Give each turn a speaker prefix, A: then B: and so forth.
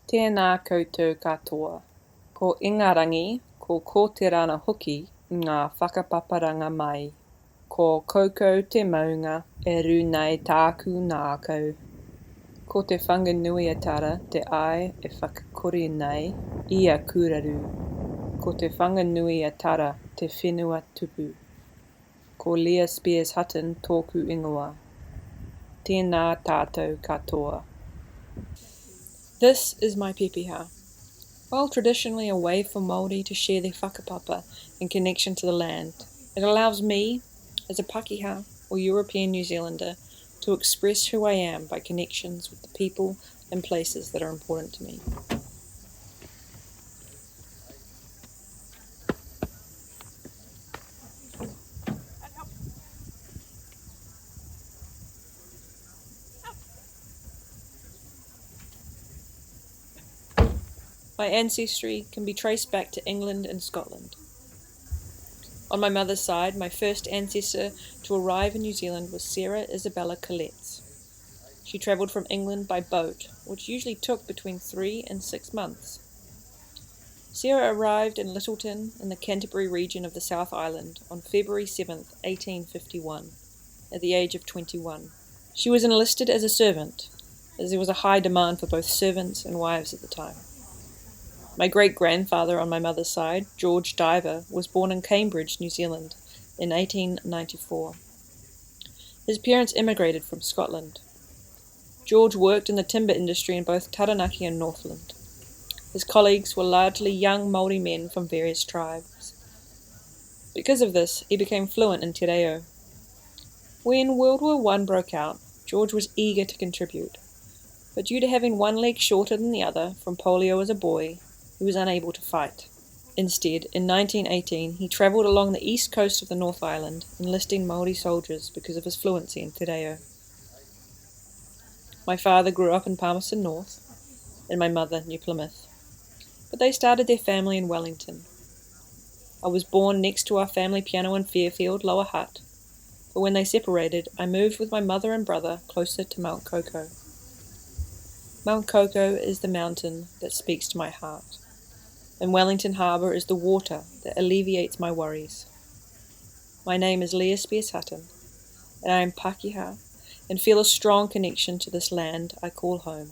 A: Tēnā koutou katoa. Ko ingarangi, ko kōterana hoki ngā whakapaparanga mai. Ko koukou te maunga, e rū nei tāku nākau. Ko te whanganuiatara te ai e whakakore nei, ia kuraru. Ko te whanganuiatara te whenua tupu. Ko Leah Spears Hutton tōku ingoa. Tēnā tātou katoa. This is my Pepeha. While traditionally a way for Māori to share their whakapapa in connection to the land, it allows me, as a Pākehā or European New Zealander, to express who I am by connections with the people and places that are important to me. My ancestry can be traced back to England and Scotland. On my mother's side, my first ancestor to arrive in New Zealand was Sarah Isabella Colletts. She travelled from England by boat, which usually took between 3 and 6 months. Sarah arrived in Littleton in the Canterbury region of the South Island on February 7, 1851, at the age of 21. She was enlisted as a servant, as there was a high demand for both servants and wives at the time. My great-grandfather on my mother's side, George Diver, was born in Cambridge, New Zealand, in 1894. His parents immigrated from Scotland. George worked in the timber industry in both Taranaki and Northland. His colleagues were largely young Māori men from various tribes. Because of this, he became fluent in te reo. When World War I broke out, George was eager to contribute, but due to having one leg shorter than the other from polio as a boy, he was unable to fight. Instead, in 1918, he travelled along the east coast of the North Island, enlisting Māori soldiers because of his fluency in te reo. My father grew up in Palmerston North, and my mother New Plymouth, but they started their family in Wellington. I was born next to our family piano in Fairfield, Lower Hutt, but when they separated, I moved with my mother and brother closer to Mount Koko. Mount Koko is the mountain that speaks to my heart, and Wellington Harbour is the water that alleviates my worries. My name is Leah Spears Hutton, and I am Pākehā, and feel a strong connection to this land I call home.